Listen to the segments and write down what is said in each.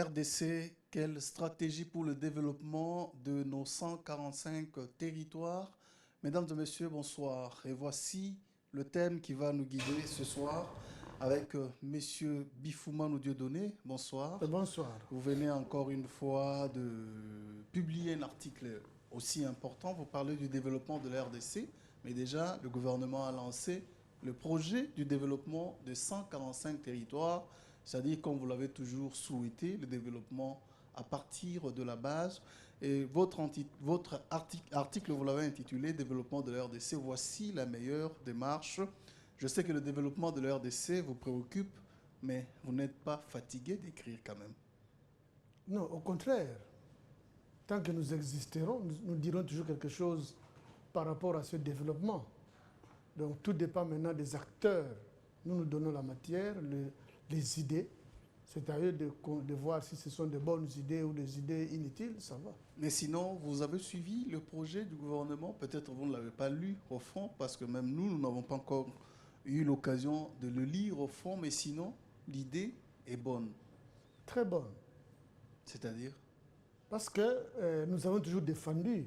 RDC, quelle stratégie pour le développement de nos 145 territoires? Mesdames et messieurs, bonsoir. Et voici le thème qui va nous guider ce soir avec Monsieur Bifoumanou Dieudonné. Bonsoir. Bonsoir. Vous venez encore une fois de publier un article aussi important. Vous parlez du développement de la RDC, mais déjà, le gouvernement a lancé le projet du développement de 145 territoires, c'est-à-dire, comme vous l'avez toujours souhaité, le développement à partir de la base. Et votre article, vous l'avez intitulé « Développement de la RDC, voici la meilleure démarche ». Je sais que le développement de la RDC vous préoccupe, mais vous n'êtes pas fatigué d'écrire quand même. Non, au contraire. Tant que nous existerons, nous dirons toujours quelque chose par rapport à ce développement. Donc tout dépend maintenant des acteurs. Nous donnons la matière, les idées. C'est à eux de voir si ce sont de bonnes idées ou des idées inutiles, ça va. Mais sinon, vous avez suivi le projet du gouvernement. Peut-être vous ne l'avez pas lu au fond, parce que même nous n'avons pas encore eu l'occasion de le lire au fond. Mais sinon, l'idée est bonne. Très bonne. C'est-à-dire? Parce que nous avons toujours défendu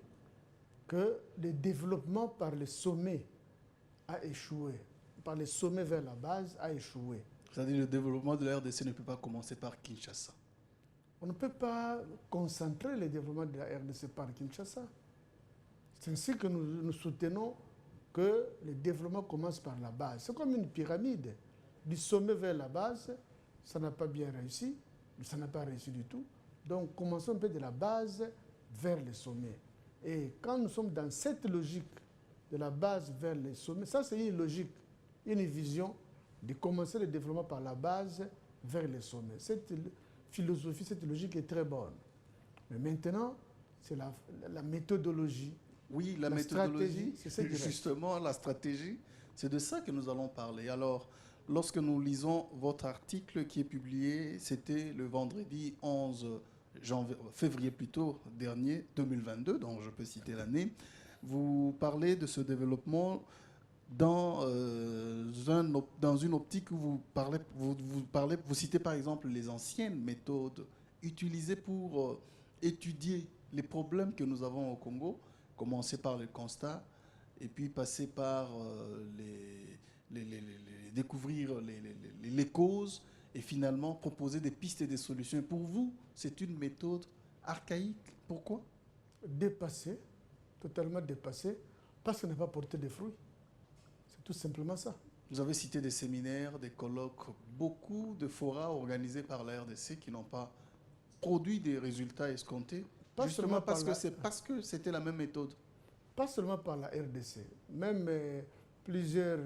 que le développement par le sommet a échoué. Par le sommet vers la base a échoué. C'est-à-dire le développement de la RDC ne peut pas commencer par Kinshasa. On ne peut pas concentrer le développement de la RDC par Kinshasa. C'est ainsi que nous soutenons que le développement commence par la base. C'est comme une pyramide. Du sommet vers la base, ça n'a pas bien réussi, ça n'a pas réussi du tout. Donc commençons un peu de la base vers le sommet. Et quand nous sommes dans cette logique de la base vers le sommet, ça c'est une logique, une vision de commencer le développement par la base vers le sommet. Cette philosophie, cette logique est très bonne. Mais maintenant, c'est la méthodologie. Oui, la méthodologie, c'est justement, la stratégie, c'est de ça que nous allons parler. Alors, lorsque nous lisons votre article qui est publié, c'était le vendredi 11 février plutôt dernier, 2022, donc je peux citer l'année, vous parlez de ce développement dans une optique où vous citez par exemple les anciennes méthodes utilisées pour étudier les problèmes que nous avons au Congo, commencer par le constat et puis passer par découvrir les causes et finalement proposer des pistes et des solutions. Et pour vous, c'est une méthode archaïque. Pourquoi? Dépassée, totalement dépassée, parce qu'elle n'a pas porté de fruits. C'est tout simplement ça. Vous avez cité des séminaires, des colloques, beaucoup de forats organisés par la RDC qui n'ont pas produit des résultats escomptés. Pas justement parce que c'était la même méthode. Pas seulement par la RDC, même plusieurs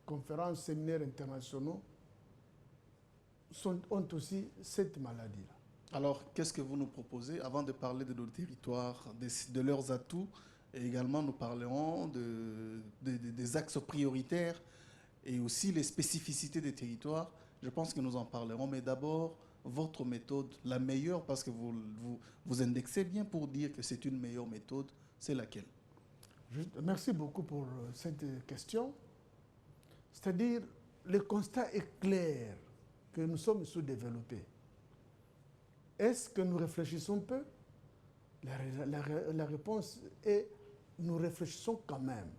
conférences, séminaires internationaux ont aussi cette maladie-là. Alors, qu'est-ce que vous nous proposez avant de parler de nos territoires, de leurs atouts, et également nous parlerons des axes prioritaires et aussi les spécificités des territoires. Je pense que nous en parlerons, mais d'abord, votre méthode, la meilleure, parce que vous indexez bien pour dire que c'est une meilleure méthode, c'est laquelle? Merci beaucoup pour cette question. C'est-à-dire, le constat est clair que nous sommes sous-développés. Est-ce que nous réfléchissons peu? La réponse est nous réfléchissons quand même.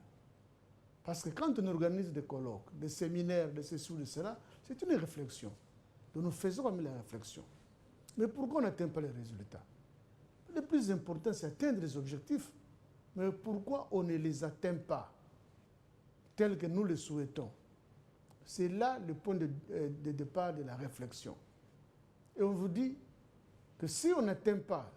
Parce que quand on organise des colloques, des séminaires, de ceci ou de cela, c'est une réflexion. Donc nous faisons quand même la réflexion. Mais pourquoi on n'atteint pas les résultats? Le plus important, c'est atteindre les objectifs. Mais pourquoi on ne les atteint pas tels que nous le souhaitons? C'est là le point de départ de la réflexion. Et on vous dit que si on n'atteint pas,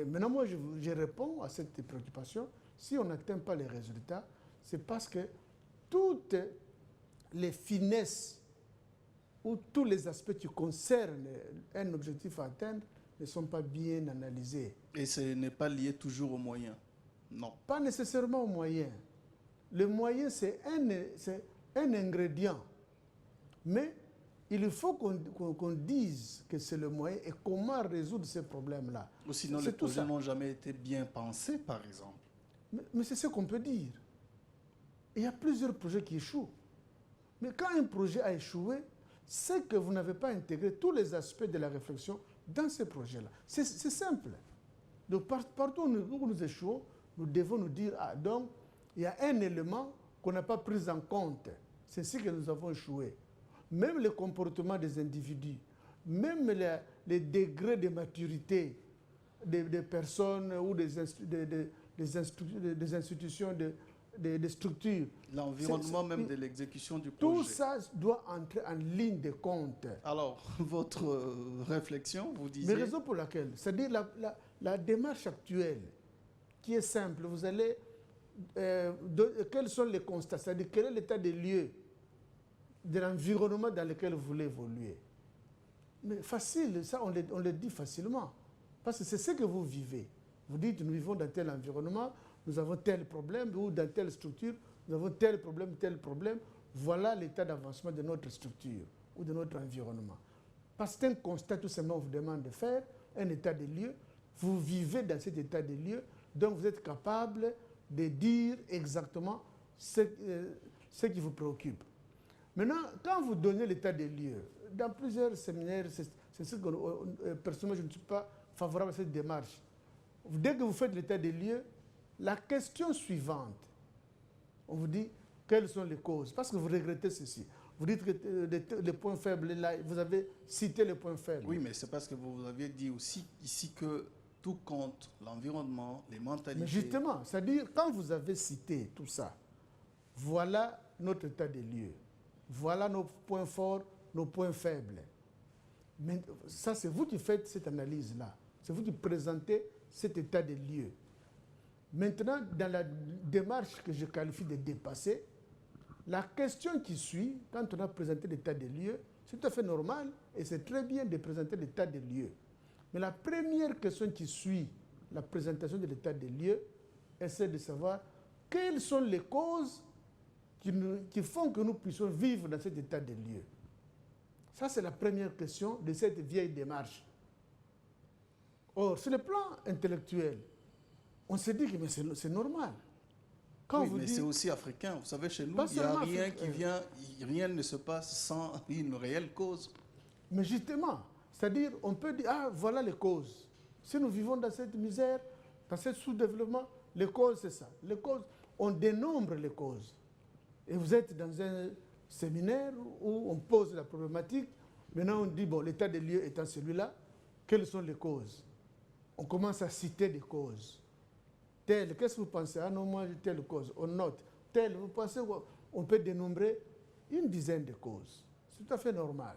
maintenant moi je réponds à cette préoccupation, si on n'atteint pas les résultats, c'est parce que toutes les finesses ou tous les aspects qui concernent un objectif à atteindre ne sont pas bien analysés. Et ce n'est pas lié toujours aux moyens? Non. Pas nécessairement aux moyens. Le moyen, c'est un ingrédient. Mais il faut qu'on dise que c'est le moyen et comment résoudre ces problèmes-là. Ou sinon, les projets n'ont jamais été bien pensés, par exemple. Mais c'est ce qu'on peut dire. Il y a plusieurs projets qui échouent. Mais quand un projet a échoué, c'est que vous n'avez pas intégré tous les aspects de la réflexion dans ces projets-là. C'est simple. Donc, partout où nous échouons, nous devons nous dire, ah, donc, il y a un élément qu'on n'a pas pris en compte. C'est ce que nous avons échoué. Même le comportement des individus, même les degrés de maturité des personnes ou des institutions, des structures. L'environnement même de l'exécution du projet. Tout ça doit entrer en ligne de compte. Alors, votre réflexion, vous disiez... Mais raison pour laquelle, c'est-à-dire la démarche actuelle, qui est simple, vous allez... quels sont les constats, c'est-à-dire quel est l'état des lieux de l'environnement dans lequel vous voulez évoluer. Mais facile, ça on le dit facilement. Parce que c'est ce que vous vivez. Vous dites, nous vivons dans tel environnement, nous avons tel problème, ou dans telle structure, nous avons tel problème. Voilà l'état d'avancement de notre structure ou de notre environnement. Parce que c'est un constat, tout simplement, on vous demande de faire, un état des lieux. Vous vivez dans cet état des lieux, donc vous êtes capable de dire exactement ce qui vous préoccupe. Maintenant, quand vous donnez l'état des lieux, dans plusieurs séminaires, c'est ce que personnellement, je ne suis pas favorable à cette démarche. Dès que vous faites l'état des lieux, la question suivante, on vous dit quelles sont les causes, parce que vous regrettez ceci. Vous dites que les points faibles, là, vous avez cité les points faibles. Oui, mais c'est parce que vous aviez dit aussi ici que tout compte, l'environnement, les mentalités. Mais justement, c'est-à-dire, quand vous avez cité tout ça, voilà notre état des lieux. Voilà nos points forts, nos points faibles. Mais ça, c'est vous qui faites cette analyse-là. C'est vous qui présentez cet état des lieux. Maintenant, dans la démarche que je qualifie de dépassée, la question qui suit, quand on a présenté l'état des lieux, c'est tout à fait normal et c'est très bien de présenter l'état des lieux. Mais la première question qui suit la présentation de l'état des lieux, c'est de savoir quelles sont les causes qui font que nous puissions vivre dans cet état des lieux. Ça, c'est la première question de cette vieille démarche. Or, sur le plan intellectuel, on se dit que c'est normal. Quand oui, mais c'est aussi africain. Vous savez, chez nous, il n'y a rien qui vient, rien ne se passe sans une réelle cause. Mais justement, c'est-à-dire, on peut dire, ah, voilà les causes. Si nous vivons dans cette misère, dans ce sous-développement, les causes, c'est ça. Les causes, on dénombre les causes. Et vous êtes dans un séminaire où on pose la problématique. Maintenant, on dit, bon, l'état des lieux étant celui-là, quelles sont les causes? On commence à citer des causes. Telle, qu'est-ce que vous pensez? Ah non, moi, j'ai telle cause. On note. Telle, vous pensez qu'on peut dénombrer une dizaine de causes. C'est tout à fait normal.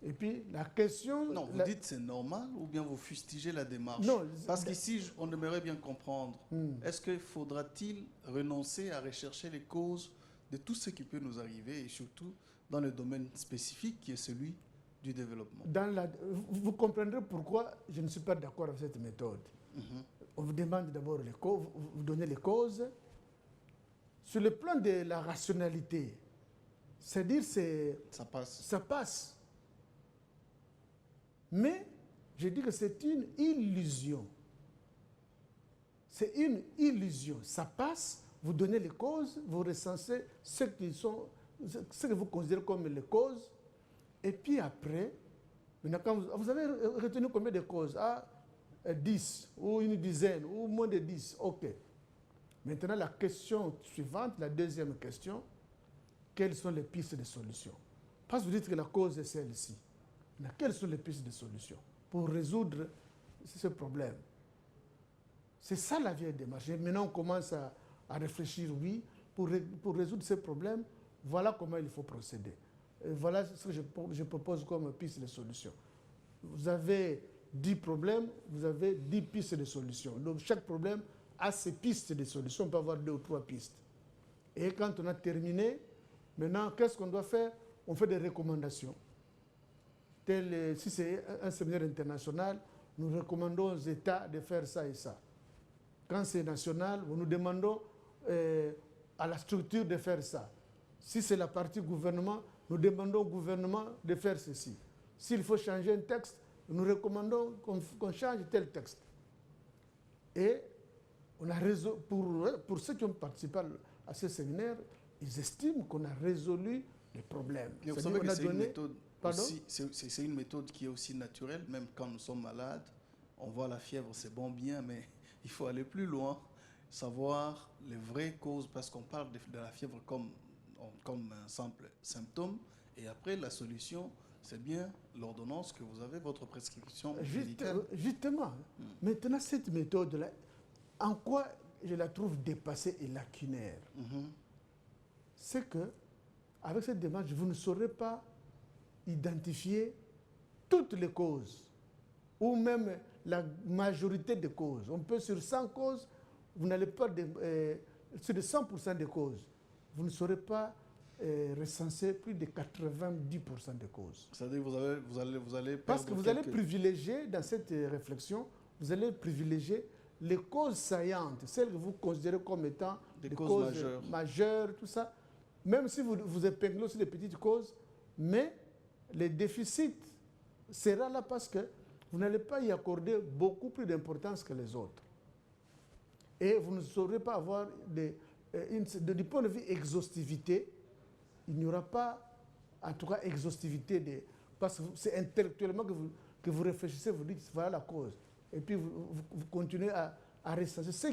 Et puis, la question... Non, vous dites c'est normal ou bien vous fustigez la démarche? Non. Parce qu'ici, on aimerait bien comprendre. Est-ce qu'il faudra-t-il renoncer à rechercher les causes de tout ce qui peut nous arriver et surtout dans le domaine spécifique qui est celui du développement? Vous comprendrez pourquoi je ne suis pas d'accord avec cette méthode. On vous demande d'abord les causes, vous donnez les causes. Sur le plan de la rationalité, c'est-à-dire ça passe. Ça passe. Mais je dis que c'est une illusion. C'est une illusion. Ça passe, vous donnez les causes, vous recensez ce que vous considérez comme les causes. Et puis après, quand vous avez retenu combien de causes? 10 ou une dizaine ou moins de 10. OK. Maintenant, la question suivante, la deuxième question, quelles sont les pistes de solution? Parce que vous dites que la cause est celle-ci. Mais quelles sont les pistes de solution pour résoudre ce problème? C'est ça la vieille démarche. Et maintenant, on commence à réfléchir, oui, pour résoudre ce problème, voilà comment il faut procéder. Et voilà ce que je propose comme piste de solution. Vous avez 10 problèmes, vous avez 10 pistes de solution. Donc chaque problème a ses pistes de solution. On peut avoir 2 ou 3 pistes. Et quand on a terminé, maintenant, qu'est-ce qu'on doit faire? On fait des recommandations. Si c'est un séminaire international, nous recommandons aux États de faire ça et ça. Quand c'est national, nous demandons à la structure de faire ça. Si c'est la partie gouvernement, nous demandons au gouvernement de faire ceci. S'il faut changer un texte, nous recommandons qu'on change tel texte. Et on a pour ceux qui ont participé à ce séminaire, ils estiment qu'on a résolu les problèmes. Mais vous savez que c'est une méthode Pardon? C'est une méthode qui est aussi naturelle, même quand nous sommes malades. On voit la fièvre, c'est bon, bien, mais il faut aller plus loin, savoir les vraies causes, parce qu'on parle de la fièvre comme un simple symptôme, et après la solution, c'est bien l'ordonnance que vous avez, votre prescription médicale. Justement, maintenant cette méthode-là, en quoi je la trouve dépassée et lacunaire? C'est que, avec cette démarche, vous ne saurez pas identifier toutes les causes, ou même la majorité des causes. On peut, sur 100 causes, vous n'allez pas, sur les 100% des causes, vous ne saurez pas recenser plus de 90% des causes. C'est-à-dire que vous allez Parce que vous allez privilégier, dans cette réflexion, vous allez privilégier les causes saillantes, celles que vous considérez comme étant des causes majeures, tout ça. Même si vous épinglez aussi les petites causes, mais les déficits sera là parce que vous n'allez pas y accorder beaucoup plus d'importance que les autres. Et vous ne saurez pas avoir, du point de vue exhaustivité, il n'y aura pas, en tout cas, exhaustivité, parce que c'est intellectuellement que vous réfléchissez, vous dites, voilà la cause. Et puis vous continuez à recenser ce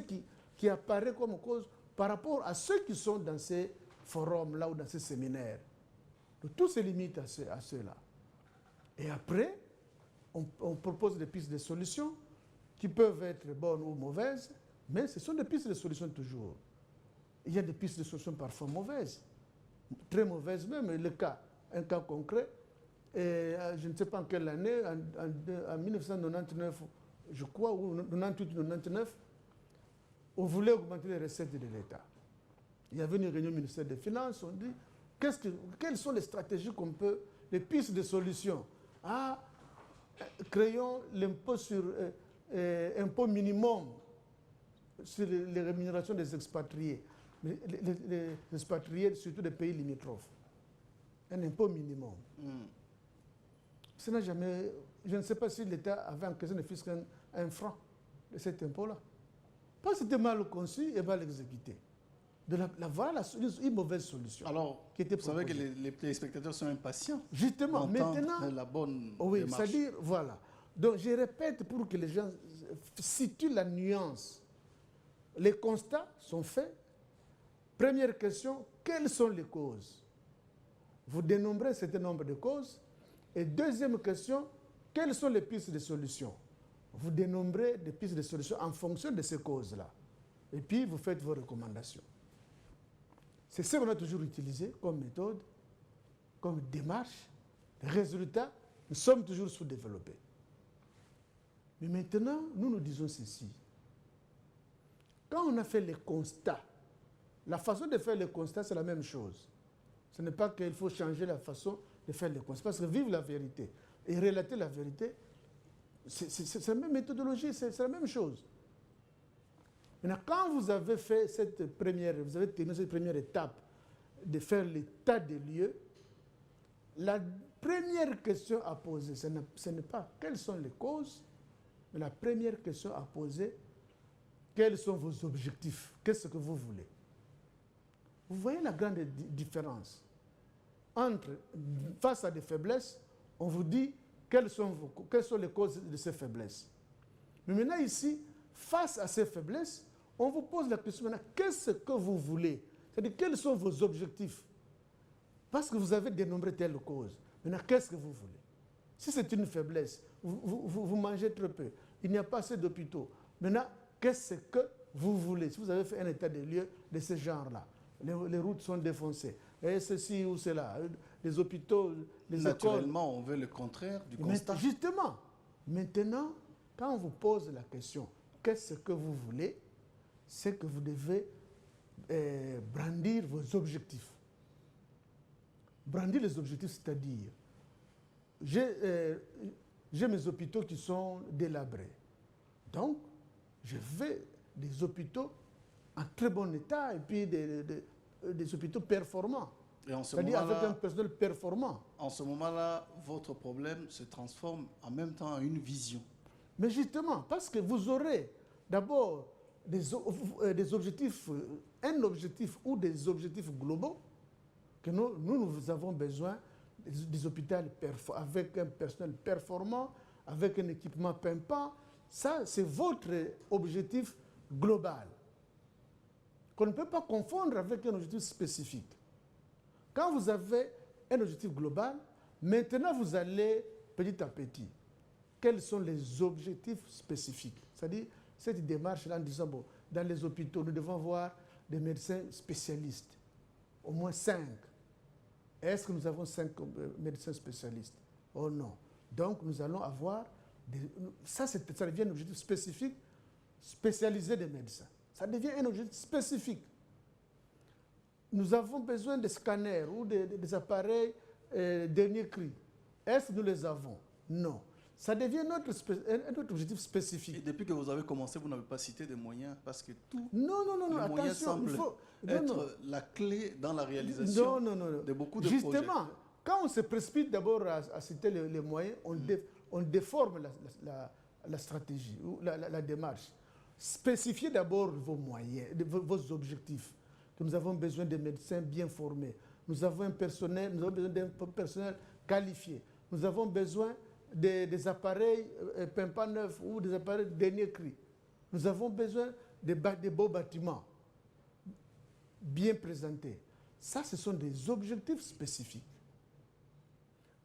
qui apparaît comme cause par rapport à ceux qui sont dans ces forums-là ou dans ces séminaires. Donc, tout se limite à ceux-là. Et après, on propose des pistes de solutions qui peuvent être bonnes ou mauvaises, mais ce sont des pistes de solutions toujours. Il y a des pistes de solutions parfois mauvaises, très mauvaises même. Un cas concret, et je ne sais pas en quelle année, en 1999, je crois, ou 98-99, on voulait augmenter les recettes de l'État. Il y avait une réunion au ministère des Finances, on dit, quelles sont les stratégies les pistes de solutions? Créons l'impôt impôt minimum sur les rémunérations des expatriés, les expatriés surtout des pays limitrophes. Un impôt minimum. Ça n'a jamais, je ne sais pas si l'État avait encaissé ne fût qu'un franc de cet impôt-là. Parce que c'était mal conçu et mal exécuté. Voilà une mauvaise solution. Alors, qui était vous savez que les téléspectateurs sont impatients. Justement, maintenant, la bonne oui, c'est-à-dire, voilà. Donc, je répète pour que les gens situent la nuance. Les constats sont faits. Première question, quelles sont les causes? Vous dénombrez un certain nombre de causes. Et deuxième question, quelles sont les pistes de solutions? Vous dénombrez des pistes de solutions en fonction de ces causes-là. Et puis, vous faites vos recommandations. C'est ce qu'on a toujours utilisé comme méthode, comme démarche. Résultat, nous sommes toujours sous-développés. Mais maintenant, nous disons ceci. Quand on a fait les constats, la façon de faire les constats, c'est la même chose. Ce n'est pas qu'il faut changer la façon de faire les constats. Parce que vivre la vérité et relater la vérité, c'est la même méthodologie, c'est la même chose. Maintenant, quand vous avez fait vous avez terminé cette première étape de faire l'état des lieux, la première question à poser, ce n'est pas quelles sont les causes, mais la première question à poser, quels sont vos objectifs? Qu'est-ce que vous voulez? Vous voyez la grande différence face à des faiblesses, on vous dit quelles sont les causes de ces faiblesses. Mais maintenant ici, face à ces faiblesses, on vous pose la question maintenant, qu'est-ce que vous voulez? C'est-à-dire, quels sont vos objectifs? Parce que vous avez dénombré telle cause. Maintenant, qu'est-ce que vous voulez? Si c'est une faiblesse, vous mangez trop peu, il n'y a pas assez d'hôpitaux. Maintenant, qu'est-ce que vous voulez? Si vous avez fait un état des lieux de ce genre-là, les routes sont défoncées, et ceci ou cela, les hôpitaux, les écoles. Naturellement, on veut le contraire du constat. Justement, maintenant, quand on vous pose la question, qu'est-ce que vous voulez? C'est que vous devez brandir vos objectifs. Brandir les objectifs, c'est-à-dire, j'ai mes hôpitaux qui sont délabrés. Donc, je veux des hôpitaux en très bon état et puis des hôpitaux performants. C'est-à-dire avec un personnel performant. En ce moment-là, votre problème se transforme en même temps en une vision. Mais justement, parce que vous aurez d'abord des objectifs, un objectif ou des objectifs globaux que nous avons besoin des hôpitaux avec un personnel performant, avec un équipement pimpant. Ça, c'est votre objectif global, qu'on ne peut pas confondre avec un objectif spécifique. Quand vous avez un objectif global, maintenant vous allez petit à petit. Quels sont les objectifs spécifiques? C'est-à-dire, cette démarche-là en disant, bon, dans les hôpitaux, nous devons avoir des médecins spécialistes, au moins 5. Est-ce que nous avons 5 médecins spécialistes? Oh non. Donc, nous allons avoir, ça devient un objectif spécifique, spécialisé des médecins. Ça devient un objectif spécifique. Nous avons besoin de scanners ou des appareils dernier cri. Est-ce que nous les avons? Non. Ça devient notre objectif spécifique. Et depuis que vous avez commencé, vous n'avez pas cité des moyens parce que tout non, les moyens semblent être la clé dans la réalisation de beaucoup de projets. Justement, quand on se précipite d'abord à citer les moyens, on déforme la stratégie ou la démarche. Spécifiez d'abord vos moyens, vos objectifs. Que nous avons besoin de médecins bien formés. Nous avons besoin d'un personnel qualifié. Nous avons besoin des appareils pimpants neufs ou des appareils de dernier cri. Nous avons besoin de beaux bâtiments bien présentés. Ça, ce sont des objectifs spécifiques.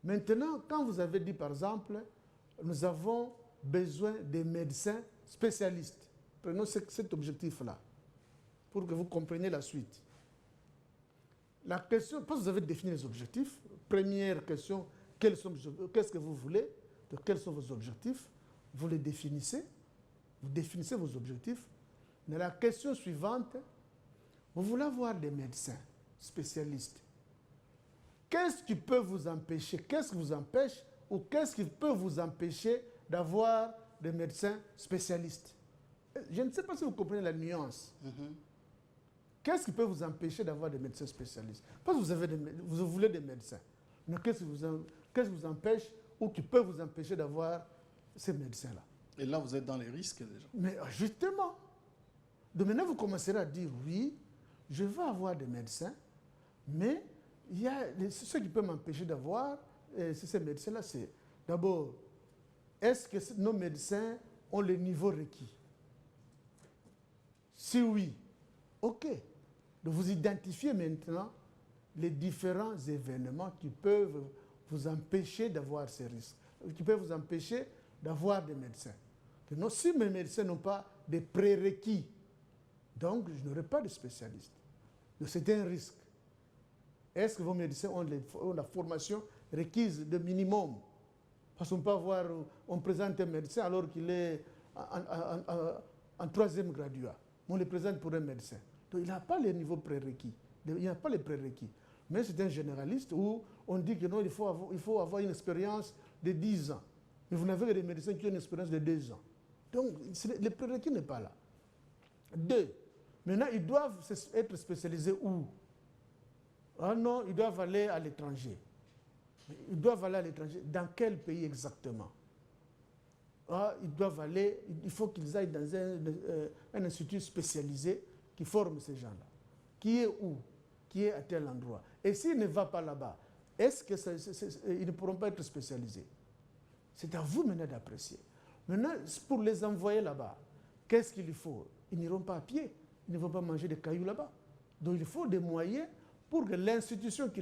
Maintenant, quand vous avez dit, par exemple, nous avons besoin de médecins spécialistes, prenons cet objectif-là, pour que vous compreniez la suite. La question, parce que vous avez défini les objectifs, première question, qu'est-ce que vous voulez? Quels sont vos objectifs? Vous les définissez. Vous définissez vos objectifs. Mais la question suivante, vous voulez avoir des médecins spécialistes. Qu'est-ce qui peut vous empêcher? Qu'est-ce qui vous empêche ou qu'est-ce qui peut vous empêcher d'avoir des médecins spécialistes? Je ne sais pas si vous comprenez la nuance. Qu'est-ce qui peut vous empêcher d'avoir des médecins spécialistes? Parce que vous voulez des médecins. Mais qu'est-ce qui vous empêche ou qui peut vous empêcher d'avoir ces médecins-là? Et là, vous êtes dans les risques déjà. Mais justement. Donc maintenant, vous commencerez à dire, oui, je veux avoir des médecins, mais il y a ce qui peut m'empêcher d'avoir ces médecins-là, c'est d'abord, est-ce que nos médecins ont le niveau requis? Si oui, ok. Donc vous identifiez maintenant les différents événements qui peuvent vous empêcher d'avoir ces risques, qui peuvent vous empêcher d'avoir des médecins. Donc, si mes médecins n'ont pas de prérequis, donc je n'aurai pas de spécialiste. Donc c'est un risque. Est-ce que vos médecins ont la formation requise de minimum? Parce qu'on peut avoir, on présente un médecin alors qu'il est en 3e graduat. On le présente pour un médecin. Donc il n'a pas les niveaux prérequis. Il n'a pas les prérequis. Mais c'est un généraliste où on dit que non, il faut avoir une expérience de 10 ans. Mais vous n'avez que des médecins qui ont une expérience de 2 ans. Donc le prérequis n'est pas là. 2. Maintenant, ils doivent être spécialisés où? Ah non, ils doivent aller à l'étranger. Ils doivent aller à l'étranger. Dans quel pays exactement? Ah, il faut qu'ils aillent dans un institut spécialisé qui forme ces gens-là. Qui est où? Qui est à tel endroit? Et s'il ne va pas là-bas, est-ce qu'ils ne pourront pas être spécialisés? C'est à vous maintenant d'apprécier. Maintenant, pour les envoyer là-bas, qu'est-ce qu'il faut? Ils n'iront pas à pied. Ils ne vont pas manger des cailloux là-bas. Donc il faut des moyens pour que l'institution qui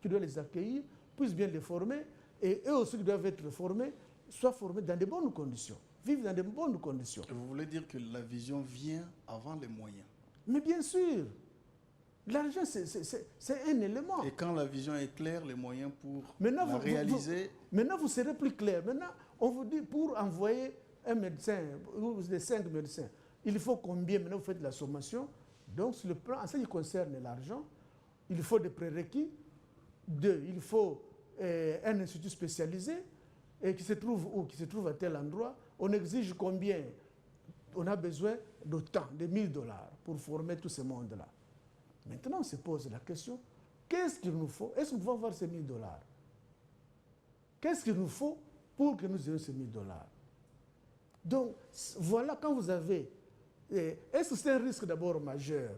doit les accueillir puisse bien les former et eux aussi qui doivent être formés soient formés dans de bonnes conditions, vivent dans de bonnes conditions. Et vous voulez dire que la vision vient avant les moyens? Mais bien sûr, l'argent c'est un élément. Et quand la vision est claire, les moyens pour la réaliser... Maintenant vous serez plus clair. Maintenant on vous dit pour envoyer un médecin ou des 5 médecins, il faut combien? Maintenant vous faites la sommation. Donc sur le plan, en ce qui concerne l'argent, il faut des prérequis. 2, il faut un institut spécialisé et qui se trouve où? Qui se trouve à tel endroit. On exige combien? On a besoin de temps, de $1000 pour former tout ce monde-là. Maintenant, on se pose la question, qu'est-ce qu'il nous faut? Est-ce que nous pouvons avoir ces $1000? Qu'est-ce qu'il nous faut pour que nous ayons ces $1000? Donc, voilà, quand vous avez... Est-ce que c'est un risque d'abord majeur?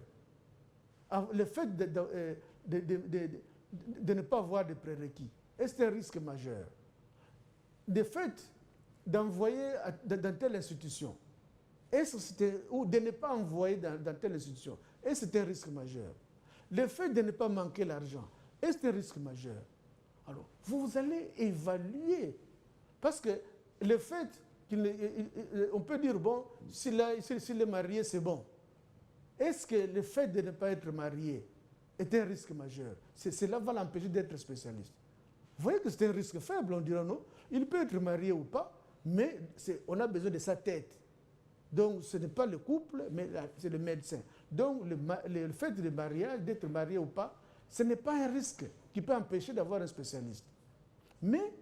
Le fait de ne pas avoir de prérequis. Et c'est un risque majeur. De fait, d'envoyer dans telle institution, ou de ne pas envoyer dans telle institution, et c'est un risque majeur. Le fait de ne pas manquer l'argent, et c'est un risque majeur. Alors, vous allez évaluer. Parce que le fait on peut dire, bon, s'il est marié, c'est bon. Est-ce que le fait de ne pas être marié est un risque majeur? Cela va l'empêcher d'être spécialiste. Vous voyez que c'est un risque faible, on dira non. Il peut être marié ou pas, mais on a besoin de sa tête. Donc, ce n'est pas le couple, mais c'est le médecin. Donc, le fait de mariage, d'être marié ou pas, ce n'est pas un risque qui peut empêcher d'avoir un spécialiste. Mais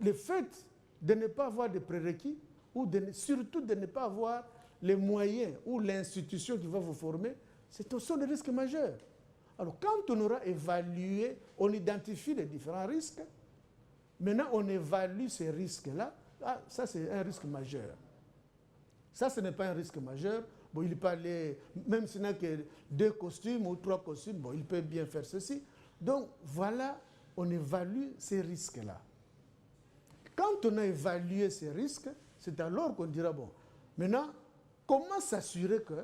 le fait de ne pas avoir de prérequis, ou surtout de ne pas avoir les moyens ou l'institution qui va vous former, c'est aussi des risques majeurs. Alors, quand on aura évalué, on identifie les différents risques, maintenant on évalue ces risques-là, ça c'est un risque majeur. Ça, ce n'est pas un risque majeur. Bon, il peut aller, même s'il n'a que 2 costumes ou 3 costumes, bon, il peut bien faire ceci. Donc, voilà, on évalue ces risques-là. Quand on a évalué ces risques, c'est alors qu'on dira, bon, maintenant, comment s'assurer que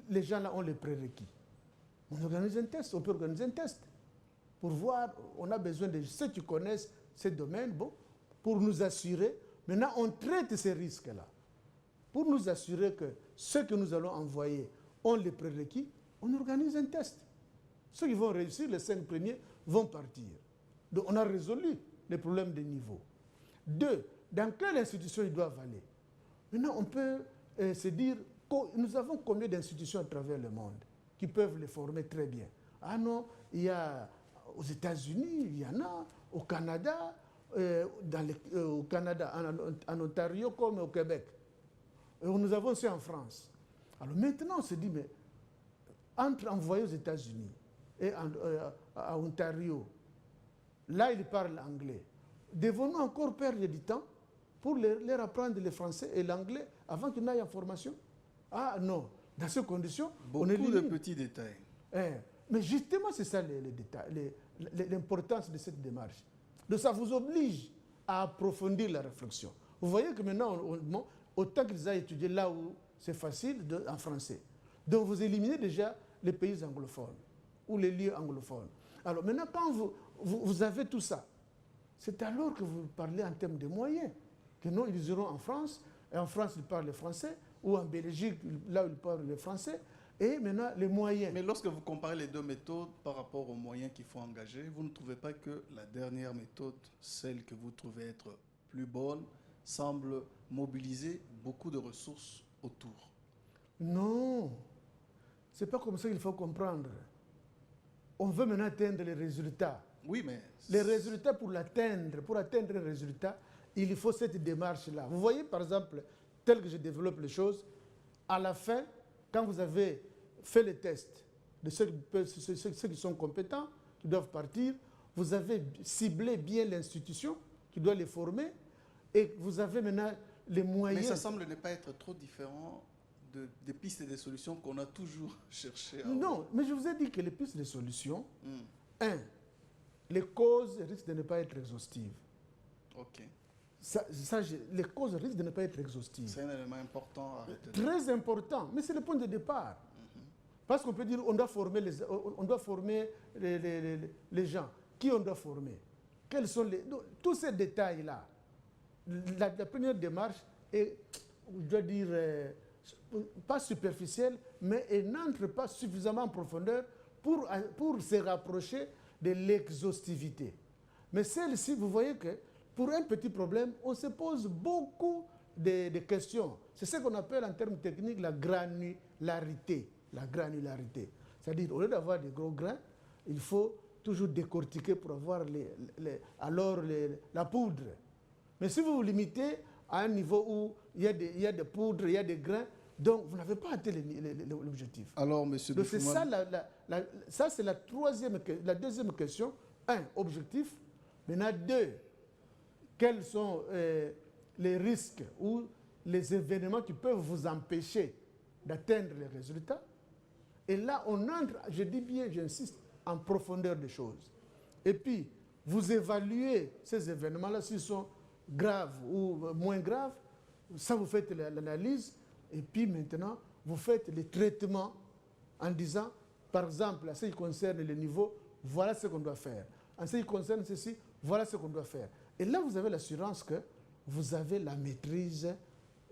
les gens-là ont les prérequis? On organise un test, on peut organiser un test pour voir, on a besoin de ceux qui connaissent ces domaines, bon, pour nous assurer. Maintenant, on traite ces risques-là. Pour nous assurer que ceux que nous allons envoyer ont les prérequis, on organise un test. Ceux qui vont réussir, les 5 premiers, vont partir. Donc, on a résolu les problèmes de niveau. 2, dans quelle institution ils doivent aller? Maintenant, on peut se dire, nous avons combien d'institutions à travers le monde qui peuvent les former très bien? Ah non, il y a aux États-Unis, il y en a, au Canada, au Canada, en Ontario comme au Québec. Et nous avons aussi en France. Alors maintenant, on se dit, mais entre envoyer aux États-Unis et à Ontario, là, ils parlent anglais. Devons-nous encore perdre du temps pour leur apprendre le français et l'anglais avant qu'ils n'aillent en formation? Ah non, dans ces conditions, beaucoup on élimine. de petits détails. Mais justement, c'est ça les détails, l'importance de cette démarche. Donc ça vous oblige à approfondir la réflexion. Vous voyez que maintenant, autant qu'ils aillent étudier là où c'est facile, en français. Donc vous éliminez déjà les pays anglophones ou les lieux anglophones. Alors maintenant, quand vous avez tout ça, c'est alors que vous parlez en termes de moyens. Que non, ils iront en France, et en France, ils parlent le français, ou en Belgique, là où ils parlent le français, et maintenant, les moyens. Mais lorsque vous comparez les 2 méthodes par rapport aux moyens qu'il faut engager, vous ne trouvez pas que la dernière méthode, celle que vous trouvez être plus bonne, semble mobiliser beaucoup de ressources autour? Non, c'est pas comme ça qu'il faut comprendre. On veut maintenant atteindre les résultats. Oui, mais... Les résultats, pour atteindre les résultats, il faut cette démarche-là. Vous voyez, par exemple, tel que je développe les choses, à la fin, quand vous avez fait les tests de ceux qui sont compétents, qui doivent partir, vous avez ciblé bien l'institution qui doit les former, et vous avez maintenant les moyens. Mais ça semble ne pas être trop différent des pistes et des solutions qu'on a toujours cherché à Non, mais je vous ai dit que les pistes de solutions, 1. Les causes risquent de ne pas être exhaustives. Ok. Les causes risquent de ne pas être exhaustives. C'est un élément important à retenir. Très important, mais c'est le point de départ. Parce qu'on peut dire on doit former les gens. Qui on doit former? Quels sont tous ces détails-là. La première démarche est, je dois dire, pas superficielle, mais elle n'entre pas suffisamment en profondeur pour se rapprocher de l'exhaustivité. Mais celle-ci, vous voyez que pour un petit problème, on se pose beaucoup de questions. C'est ce qu'on appelle en termes techniques la granularité. La granularité. C'est-à-dire, au lieu d'avoir des gros grains, il faut toujours décortiquer pour avoir la poudre. Mais si vous vous limitez à un niveau où il y a des poudres, il y a des grains, donc vous n'avez pas atteint l'objectif. Alors, M. Donc c'est ça, ça c'est la deuxième question. 1, objectif. Maintenant, 2, quels sont les risques ou les événements qui peuvent vous empêcher d'atteindre les résultats? Et là, on entre, je dis bien, j'insiste, en profondeur des choses. Et puis, vous évaluez ces événements-là, s'ils sont graves ou moins graves, ça vous faites l'analyse, et puis maintenant, vous faites les traitements en disant, par exemple, en ce qui concerne le niveau, voilà ce qu'on doit faire. En ce qui concerne ceci, voilà ce qu'on doit faire. Et là, vous avez l'assurance que vous avez la maîtrise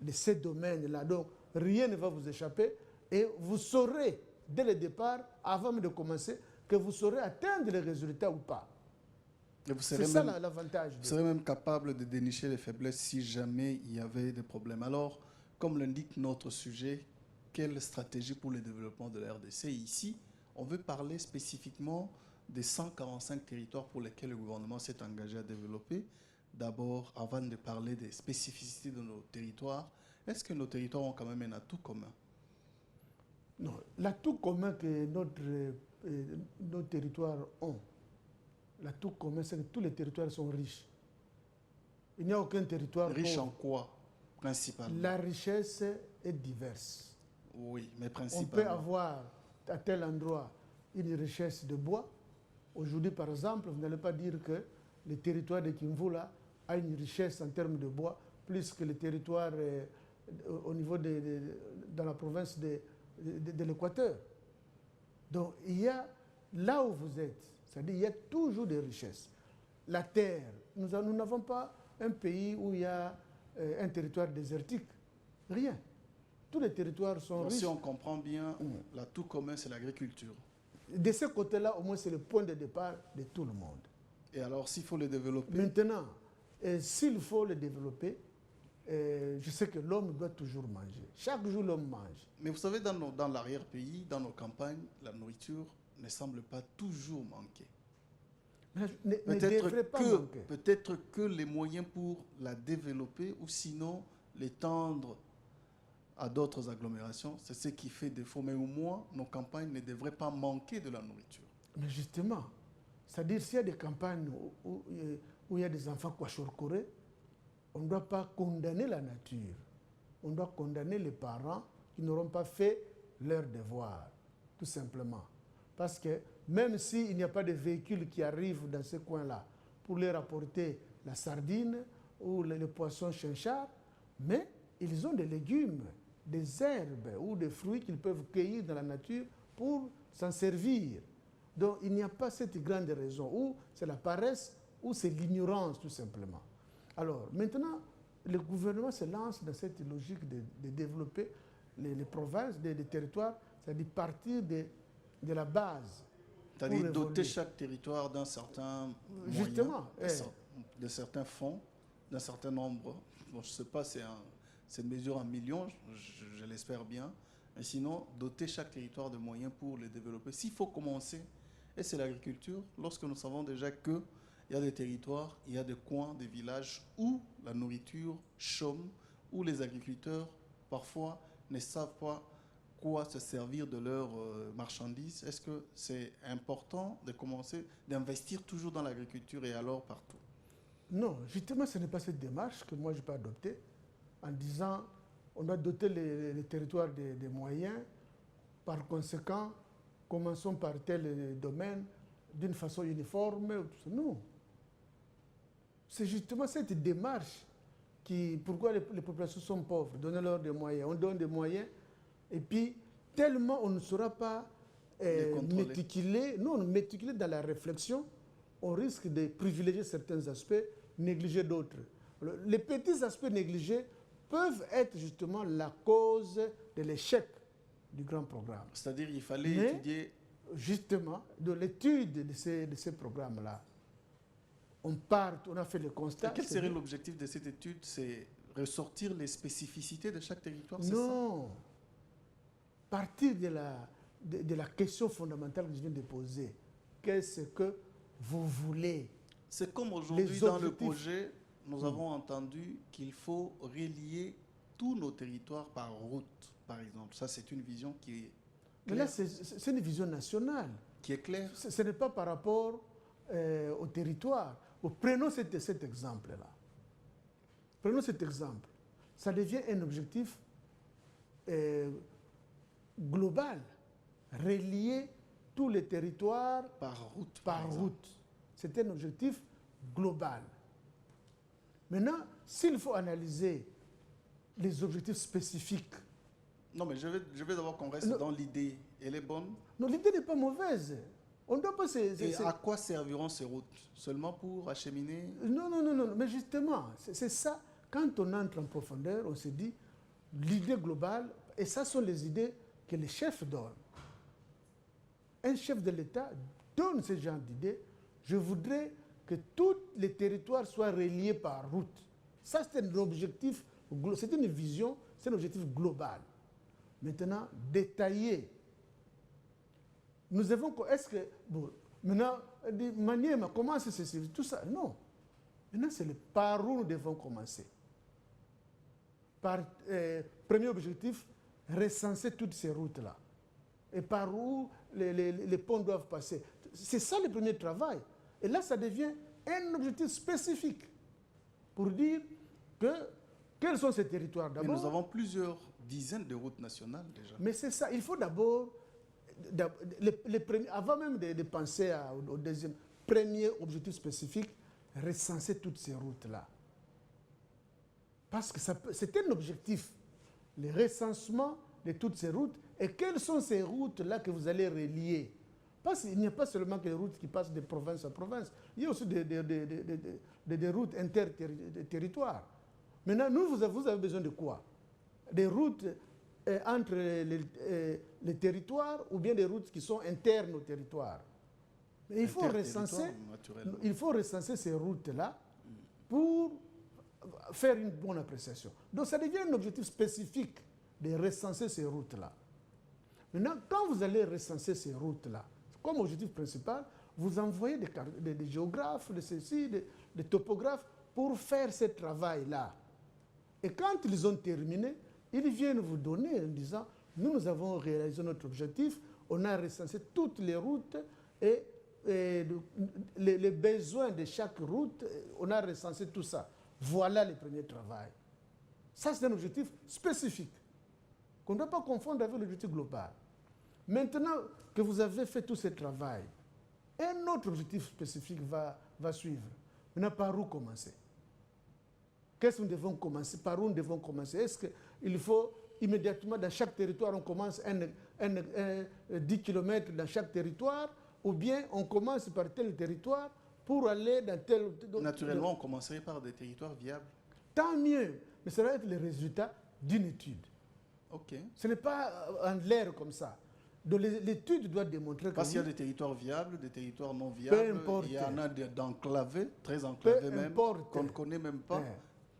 de ces domaines-là. Donc, rien ne va vous échapper et vous saurez, dès le départ, avant même de commencer, que vous saurez atteindre les résultats ou pas. C'est ça l'avantage. Vous serez même capable de dénicher les faiblesses si jamais il y avait des problèmes. Alors, comme l'indique notre sujet, quelle stratégie pour le développement de la RDC? Ici, on veut parler spécifiquement des 145 territoires pour lesquels le gouvernement s'est engagé à développer. D'abord, avant de parler des spécificités de nos territoires, est-ce que nos territoires ont quand même un atout commun? Non, l'atout commun que nos territoires ont, l'atout commun, c'est que tous les territoires sont riches. Il n'y a aucun territoire riche pauvre. En quoi, principalement? La richesse est diverse. Oui, mais principalement. On peut avoir à tel endroit une richesse de bois. Aujourd'hui, par exemple, vous n'allez pas dire que le territoire de Kimvula a une richesse en termes de bois plus que le territoire au niveau dans la province de l'Équateur. Donc, il y a là où vous êtes, c'est-à-dire il y a toujours des richesses. La terre, nous n'avons pas un pays où il y a un territoire désertique. Rien. Tous les territoires sont riches. Si on comprend bien, l'atout commun, c'est l'agriculture. De ce côté-là, au moins, c'est le point de départ de tout le monde. Et alors, s'il faut le développer? Maintenant, s'il faut le développer, je sais que l'homme doit toujours manger. Chaque jour, l'homme mange. Mais vous savez, dans l'arrière-pays, dans nos campagnes, la nourriture ne semble pas toujours manquer. Peut-être que les moyens pour la développer ou sinon l'étendre à d'autres agglomérations, c'est ce qui fait défaut. Mais au moins, nos campagnes ne devraient pas manquer de la nourriture. Mais justement, c'est-à-dire s'il y a des campagnes où il y a des enfants kwashorkorés, on ne doit pas condamner la nature. On doit condamner les parents qui n'auront pas fait leur devoir, tout simplement. Parce que même s'il n'y a pas de véhicules qui arrivent dans ce coin-là pour leur apporter la sardine ou le poisson chinchard, mais ils ont des légumes, des herbes ou des fruits qu'ils peuvent cueillir dans la nature pour s'en servir. Donc il n'y a pas cette grande raison, ou c'est la paresse, ou c'est l'ignorance tout simplement. Alors maintenant, le gouvernement se lance dans cette logique de développer les provinces, les territoires, c'est-à-dire partir de la base. C'est-à-dire doter chaque territoire d'un certain moyen, de certains fonds, d'un certain nombre. Bon, je ne sais pas, c'est une mesure en millions, je l'espère bien. Mais sinon, doter chaque territoire de moyens pour le développer. S'il faut commencer, et c'est l'agriculture, lorsque nous savons déjà qu'il y a des territoires, il y a des coins, des villages où la nourriture chôme, où les agriculteurs, parfois, ne savent pas quoi se servir de leurs marchandises. Est-ce que c'est important de commencer, d'investir toujours dans l'agriculture et alors partout? Non, justement, ce n'est pas cette démarche que moi je peux adopter en disant on doit doter les territoires des moyens. Par conséquent, commençons par tel domaine d'une façon uniforme. Non. C'est justement cette démarche pourquoi les populations sont pauvres. Donnez-leur des moyens. On donne des moyens et puis tellement on ne sera pas méticulé dans la réflexion, on risque de privilégier certains aspects, négliger d'autres. Les petits aspects négligés peuvent être justement la cause de l'échec du grand programme. C'est-à-dire qu'il fallait étudier... Justement, de l'étude de ces programmes-là, on a fait le constat... Et quel serait l'objectif de cette étude? C'est ressortir les spécificités de chaque territoire? Non. Partir de la question fondamentale que je viens de poser. Qu'est-ce que vous voulez? C'est comme aujourd'hui dans le projet, nous avons entendu qu'il faut relier tous nos territoires par route, par exemple. Ça, c'est une vision qui est claire. Mais là, c'est une vision nationale. Qui est claire. Ce n'est pas par rapport au territoire. Prenons cet exemple-là. Prenons cet exemple. Ça devient un objectif global. Relier tous les territoires par route. Par route. c'est un objectif global. Maintenant, s'il faut analyser les objectifs spécifiques. Non, mais je veux d'abord qu'on reste dans l'idée. Elle est bonne? Non, l'idée n'est pas mauvaise. On ne doit pas Et à quoi serviront ces routes? Seulement pour acheminer? Non, mais justement, c'est ça. Quand on entre en profondeur, on se dit l'idée globale, et ça sont les idées que les chefs donnent. Un chef de l'État donne ce genre d'idées. Je voudrais que tous les territoires soient reliés par route. Ça, c'est un objectif, c'est une vision, c'est un objectif global. Maintenant, détaillé. Nous avons, est-ce que, bon, maintenant, de manière, comment c'est ceci, tout ça? Non. Maintenant, c'est par où nous devons commencer. Par, premier objectif, recenser toutes ces routes-là. Et par où les ponts doivent passer. C'est ça le premier travail. Et là, ça devient un objectif spécifique pour dire que quels sont ces territoires d'abord. Mais nous avons plusieurs dizaines de routes nationales déjà. Mais c'est ça, il faut d'abord, avant même de penser au deuxième, premier objectif spécifique, recenser toutes ces routes-là. Parce que c'est un objectif, le recensement de toutes ces routes. Et quelles sont ces routes-là que vous allez relier? Parce qu'il n'y a pas seulement que les routes qui passent de province à province. Il y a aussi des routes interterritoires. Maintenant, vous avez besoin de quoi? Des routes entre les territoires ou bien des routes qui sont internes au territoire. Mais il faut recenser ces routes-là pour faire une bonne appréciation. Donc ça devient un objectif spécifique de recenser ces routes-là. Maintenant, quand vous allez recenser ces routes-là, comme objectif principal, vous envoyez des géographes, des topographes pour faire ce travail-là. Et quand ils ont terminé, ils viennent vous donner en disant, nous avons réalisé notre objectif, on a recensé toutes les routes et les besoins de chaque route, on a recensé tout ça. Voilà le premier travail. Ça, c'est un objectif spécifique qu'on ne doit pas confondre avec l'objectif global. Maintenant que vous avez fait tout ce travail, un autre objectif spécifique va suivre. Maintenant, par où commencer? Qu'est-ce que nous devons commencer? Par où nous devons commencer? Est-ce qu'il faut immédiatement, dans chaque territoire, on commence 10 km dans chaque territoire, ou bien on commence par tel territoire pour aller dans tel... Naturellement, on commencerait par des territoires viables. Tant mieux, mais ça va être le résultat d'une étude. Ok. Ce n'est pas en l'air comme ça. Donc l'étude doit démontrer que... Parce qu'il y a des territoires viables, des territoires non viables. Peu importe. Il y en a d'enclavés, très enclavés même, qu'on ne connaît même pas.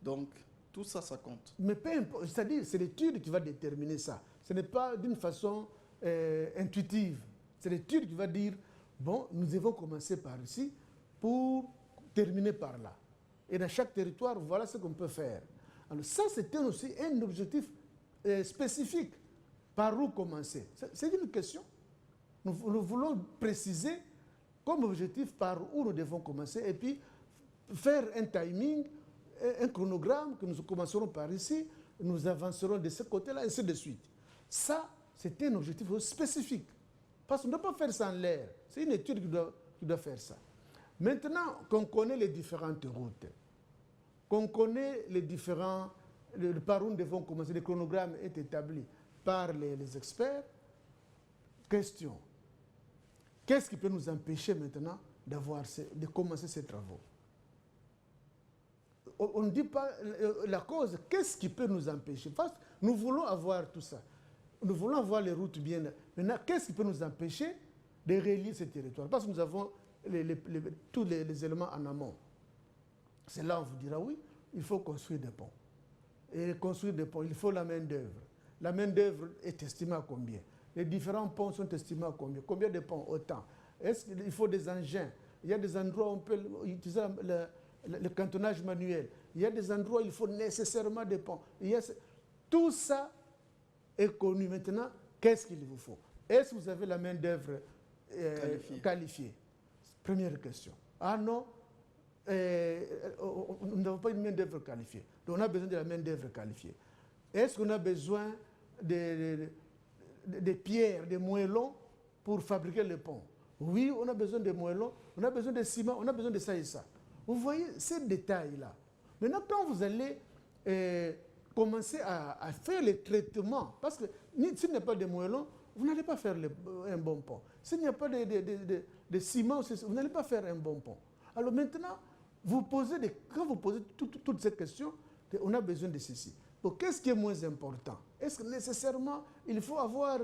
Donc, tout ça, ça compte. Mais peu importe, c'est-à-dire c'est l'étude qui va déterminer ça. Ce n'est pas d'une façon intuitive. C'est l'étude qui va dire, bon, nous devons commencer par ici pour terminer par là. Et dans chaque territoire, voilà ce qu'on peut faire. Alors ça, c'était aussi un objectif spécifique. Par où commencer? C'est une question. Nous voulons préciser comme objectif par où nous devons commencer et puis faire un timing, un chronogramme que nous commencerons par ici, nous avancerons de ce côté-là, et ainsi de suite. Ça, c'est un objectif spécifique. Parce qu'on ne doit pas faire ça en l'air. C'est une étude qui doit faire ça. Maintenant qu'on connaît les différentes routes, qu'on connaît par où nous devons commencer, le chronogramme est établi par les experts, question. Qu'est-ce qui peut nous empêcher maintenant de commencer ces travaux? On ne dit pas la cause, qu'est-ce qui peut nous empêcher? Parce que nous voulons avoir tout ça. Nous voulons avoir les routes bien. Maintenant, qu'est-ce qui peut nous empêcher de relier ces territoires? Parce que nous avons tous les éléments en amont. C'est là où on vous dira, oui, il faut construire des ponts. Et construire des ponts, il faut la main-d'œuvre. La main-d'œuvre est estimée à combien? Les différents ponts sont estimés à combien? Combien de ponts? Autant. Est-ce qu'il faut des engins? Il y a des endroits où on peut utiliser le cantonnage manuel. Il y a des endroits où il faut nécessairement des ponts. Tout ça est connu maintenant. Qu'est-ce qu'il vous faut? Est-ce que vous avez la main-d'œuvre qualifiée? Première question. Ah non, nous n'avons pas une main-d'œuvre qualifiée. Donc on a besoin de la main-d'œuvre qualifiée. Est-ce qu'on a besoin de pierres, de moellons pour fabriquer le pont? Oui, on a besoin de moellons, on a besoin de ciment, on a besoin de ça et ça. Vous voyez ces détails-là. Maintenant, quand vous allez commencer à faire les traitements, parce que s'il n'y a pas de moellons, vous n'allez pas faire un bon pont. S'il n'y a pas de ciment, vous n'allez pas faire un bon pont. Alors maintenant, quand vous posez toutes ces questions, on a besoin de ceci. Donc, qu'est-ce qui est moins important? Est-ce que nécessairement, il faut avoir,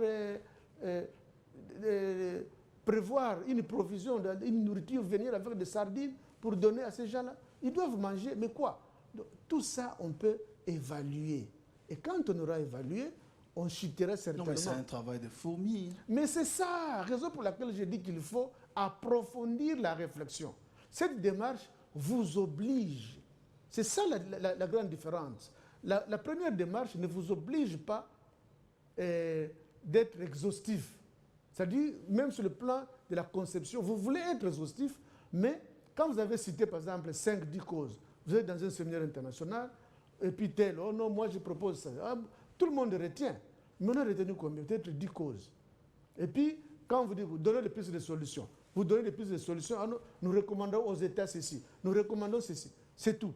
prévoir une provision, une nourriture, venir avec des sardines pour donner à ces gens-là? Ils doivent manger, mais quoi? Donc, tout ça, on peut évaluer. Et quand on aura évalué, on chutera certainement. Non, mais c'est un travail de fourmi. Mais c'est ça, raison pour laquelle je dis qu'il faut approfondir la réflexion. Cette démarche vous oblige. C'est ça la grande différence. La première démarche ne vous oblige pas d'être exhaustif. C'est-à-dire, même sur le plan de la conception, vous voulez être exhaustif, mais quand vous avez cité, par exemple, 5-10 causes, vous êtes dans un séminaire international, et puis tel, oh non, moi je propose ça. Ah, tout le monde retient. Mais on a retenu combien? Peut-être 10 causes. Et puis, quand vous dites, vous donnez les pistes de solutions, vous donnez les pistes de solutions, ah non, nous recommandons aux États ceci, nous recommandons ceci. C'est tout.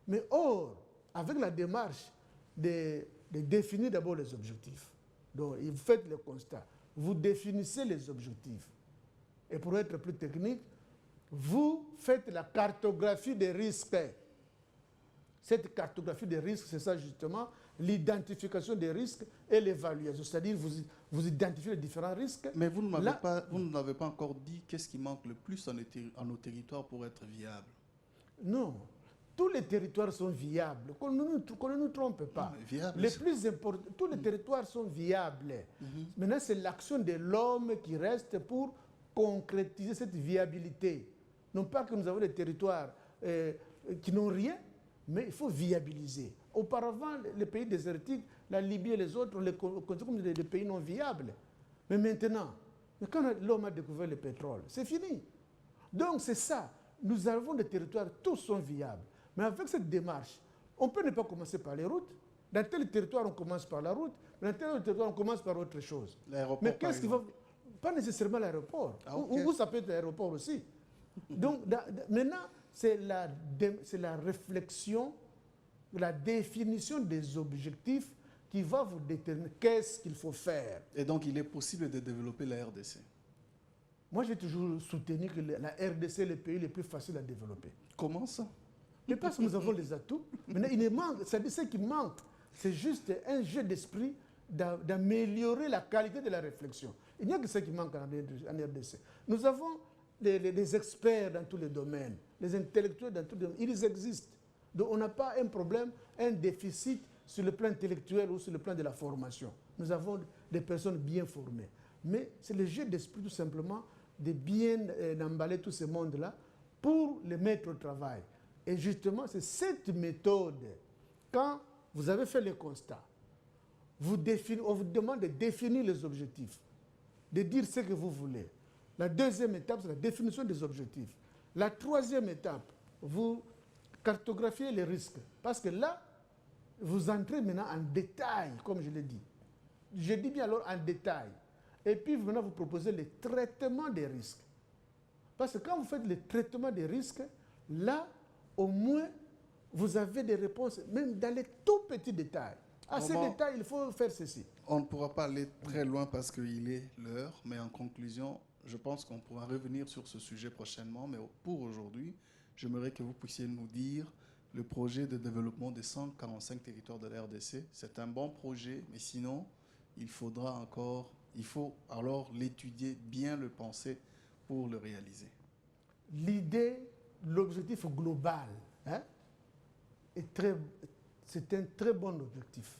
Mais or, avec la démarche de définir d'abord les objectifs, donc vous faites le constat, vous définissez les objectifs. Et pour être plus technique, vous faites la cartographie des risques. Cette cartographie des risques, c'est ça justement, l'identification des risques et l'évaluation. C'est-à-dire, vous identifiez les différents risques. Mais vous ne m'avez pas encore dit qu'est-ce qui manque le plus en nos territoires pour être viable. Non. Tous les territoires sont viables. Qu'on ne nous trompe pas. Viable, les plus importants, tous les territoires sont viables. Maintenant, c'est l'action de l'homme qui reste pour concrétiser cette viabilité. Non pas que nous avons des territoires qui n'ont rien, mais il faut viabiliser. Auparavant, les pays désertiques, la Libye et les autres, on les considère comme des pays non viables. Mais maintenant, quand l'homme a découvert le pétrole, c'est fini. Donc c'est ça. Nous avons des territoires, tous sont viables. Mais avec cette démarche, on peut ne pas commencer par les routes. Dans tel territoire, on commence par la route. Dans tel autre territoire, on commence par autre chose. L'aéroport, qu'est-ce qui va... Pas nécessairement l'aéroport. Ah, okay. Ou ça peut être l'aéroport aussi. Donc, maintenant, c'est la réflexion, la définition des objectifs qui va vous déterminer qu'est-ce qu'il faut faire. Et donc, il est possible de développer la RDC. Moi, j'ai toujours soutenu que la RDC est le pays le plus facile à développer. Comment ça? Mais parce que nous avons les atouts. Maintenant, il manque, c'est ce qui manque. C'est juste un jeu d'esprit d'améliorer la qualité de la réflexion. Il n'y a que ça qui manque en RDC. Nous avons des experts dans tous les domaines, les intellectuels dans tous les domaines. Ils existent. Donc, on n'a pas un problème, un déficit sur le plan intellectuel ou sur le plan de la formation. Nous avons des personnes bien formées. Mais c'est le jeu d'esprit, tout simplement, de bien emballer tout ce monde-là pour les mettre au travail. Et justement, c'est cette méthode, quand vous avez fait le constat, on vous demande de définir les objectifs, de dire ce que vous voulez. La deuxième étape, c'est la définition des objectifs. La troisième étape, vous cartographiez les risques. Parce que là, vous entrez maintenant en détail, comme je l'ai dit. Je dis bien alors en détail. Et puis maintenant, vous proposez le traitement des risques. Parce que quand vous faites le traitement des risques, là, au moins, vous avez des réponses, même dans les tout petits détails. À ces détails, il faut faire ceci. On ne pourra pas aller très loin parce qu'il est l'heure, mais en conclusion, je pense qu'on pourra revenir sur ce sujet prochainement. Mais pour aujourd'hui, j'aimerais que vous puissiez nous dire le projet de développement des 145 territoires de la RDC. C'est un bon projet, mais sinon, il faut alors l'étudier, bien le penser pour le réaliser. L'idée, l'objectif global, c'est un très bon objectif.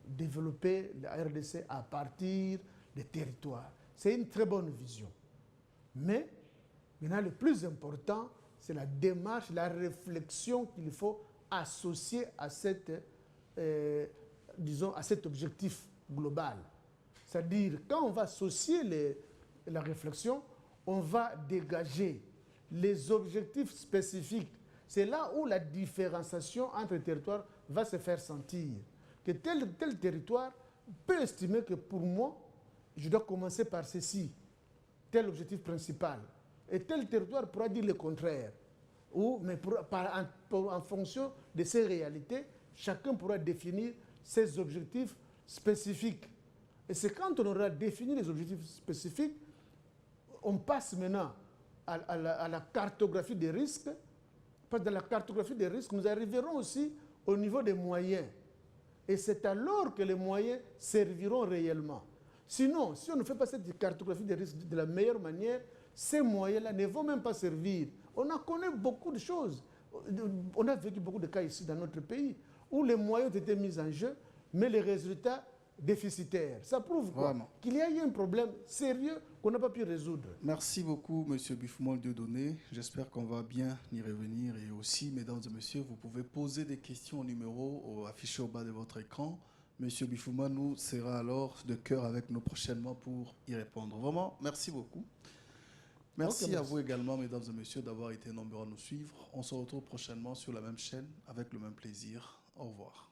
Développer la RDC à partir des territoires. C'est une très bonne vision. Mais maintenant, le plus important, c'est la démarche, la réflexion qu'il faut associer à à cet objectif global. C'est-à-dire, quand on va associer la réflexion, on va dégager les objectifs spécifiques. C'est là où la différenciation entre les territoires va se faire sentir. Que tel territoire peut estimer que pour moi, je dois commencer par ceci. tel objectif principal. Et tel territoire pourra dire le contraire. Mais en fonction de ces réalités, chacun pourra définir ses objectifs spécifiques. Et c'est quand on aura défini les objectifs spécifiques, on passe maintenant à la cartographie des risques. Parce que dans la cartographie des risques, nous arriverons aussi au niveau des moyens. Et c'est alors que les moyens serviront réellement. Sinon, si on ne fait pas cette cartographie des risques de la meilleure manière, ces moyens-là ne vont même pas servir. On en connaît beaucoup de choses. On a vécu beaucoup de cas ici dans notre pays où les moyens ont été mis en jeu, mais les résultats déficitaires. Ça prouve quoi? Qu'il y a eu un problème sérieux qu'on n'a pas pu résoudre. Merci beaucoup, M. Bifouman Dieudonné. J'espère qu'on va bien y revenir. Et aussi, mesdames et messieurs, vous pouvez poser des questions au numéro affiché au bas de votre écran. M. Bifouman nous sera alors de cœur avec nous prochainement pour y répondre. Vraiment, merci beaucoup. Merci à vous également, mesdames et messieurs, d'avoir été nombreux à nous suivre. On se retrouve prochainement sur la même chaîne avec le même plaisir. Au revoir.